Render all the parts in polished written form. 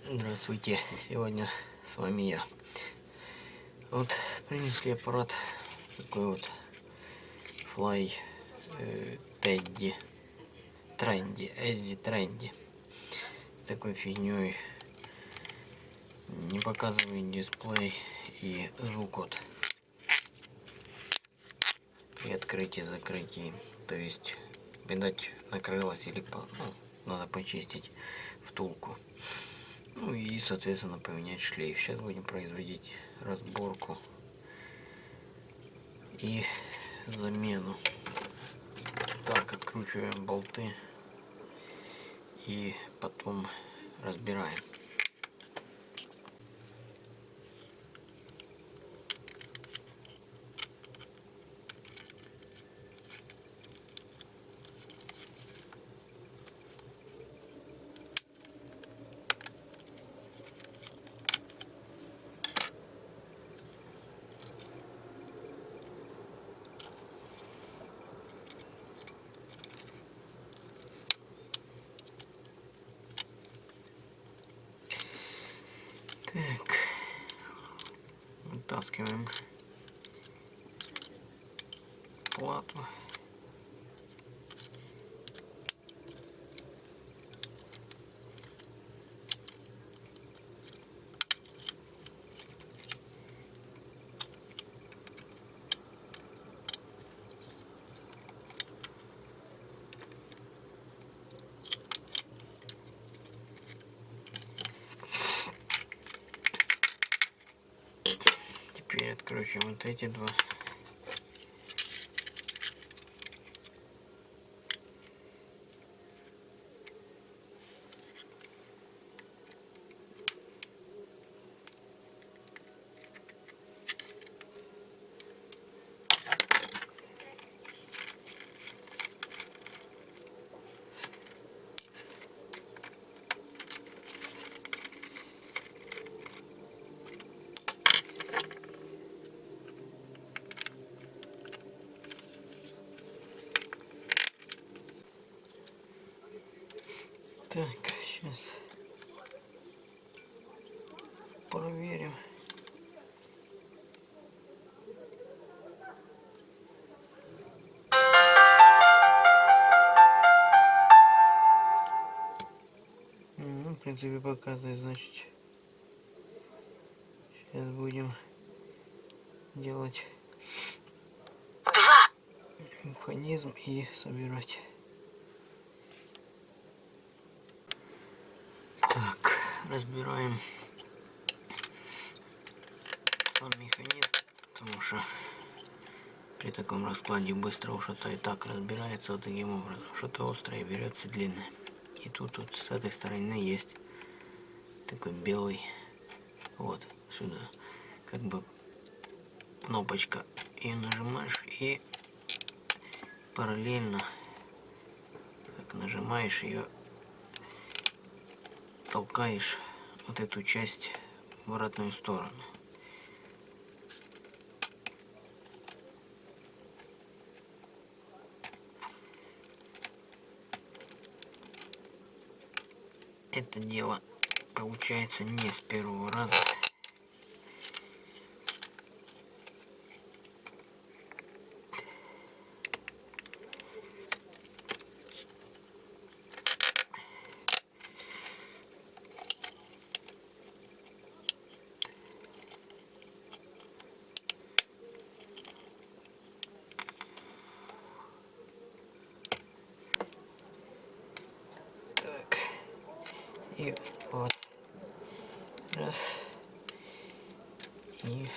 Здравствуйте, сегодня с вами я. Вот принесли аппарат такой вот Fly Teddy Trendy, Easy Trendy, с такой фигней. Не показывает дисплей и звук вот при открытии-закрытии. То есть, видать, накрылась или надо почистить втулку. Ну и, соответственно, поменять шлейф. Сейчас будем производить разборку и замену. Так, откручиваем болты и потом разбираем. Так, вытаскиваем плату. Теперь откручиваем вот эти два. Так, сейчас проверим. Ну, в принципе, показывает, значит. Сейчас будем делать механизм и собирать. Так, разбираем сам механизм, потому что при таком раскладе быстро уж это и так разбирается вот таким образом. Что-то острое берется длинное. И тут вот с этой стороны есть такой белый, вот сюда, как бы кнопочка. Ее нажимаешь и параллельно, как нажимаешь ее, толкаешь вот эту часть в обратную сторону. Это дело получается не с первого раза. Так, и вот раз, и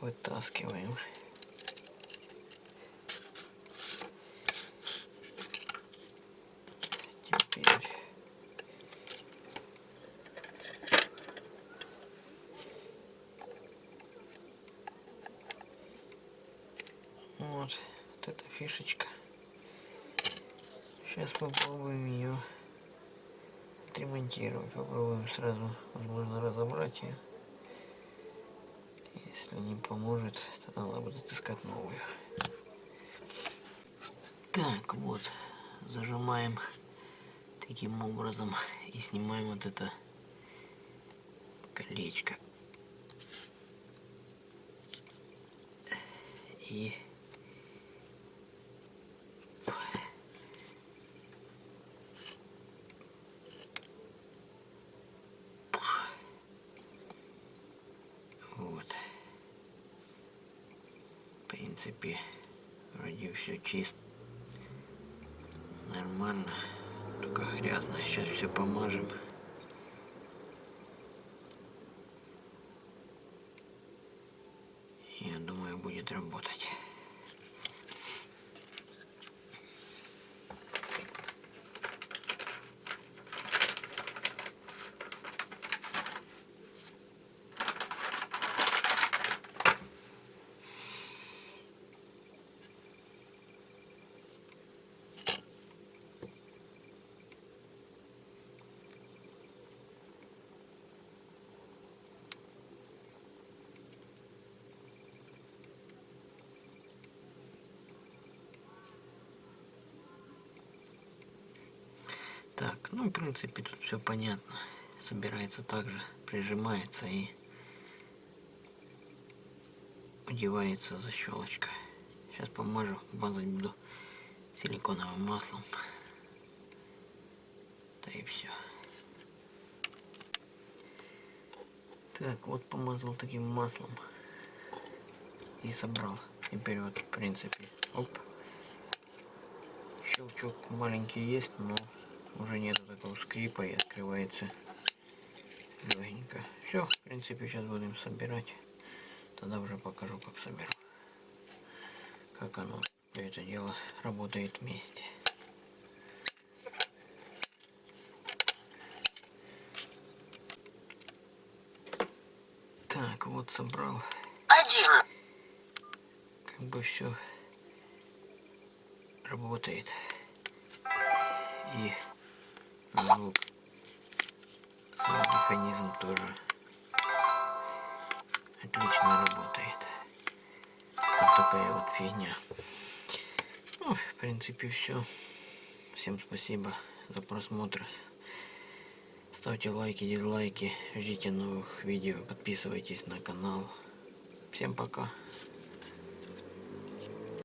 вытаскиваем. Теперь вот эта фишечка. Сейчас попробуем ее отремонтировать. Попробуем сразу, возможно, разобрать ее. Если не поможет, то надо будет искать новую. Так, вот, зажимаем таким образом и снимаем вот это колечко. И вот. В принципе, вроде все чисто. Нормально. Только грязно. Сейчас все помажем. Я думаю, будет работать. Так, ну в принципе тут все понятно. Собирается так же, прижимается и одевается защелочка. Сейчас помажу, мазать буду силиконовым маслом. Да и все. Так, вот помазал таким маслом и собрал. Теперь вот в принципе, оп. Щелчок маленький есть, но уже нет такого скрипа и открывается легенько. Все, в принципе, сейчас будем собирать. Тогда уже покажу, как соберу. Как оно, это дело работает вместе. Так, вот собрал. Как бы все работает. И звук, механизм тоже отлично работает. Вот такая вот фигня. Ну, в принципе, все. Всем спасибо за просмотр. Ставьте лайки, дизлайки. Ждите новых видео. Подписывайтесь на канал. Всем пока.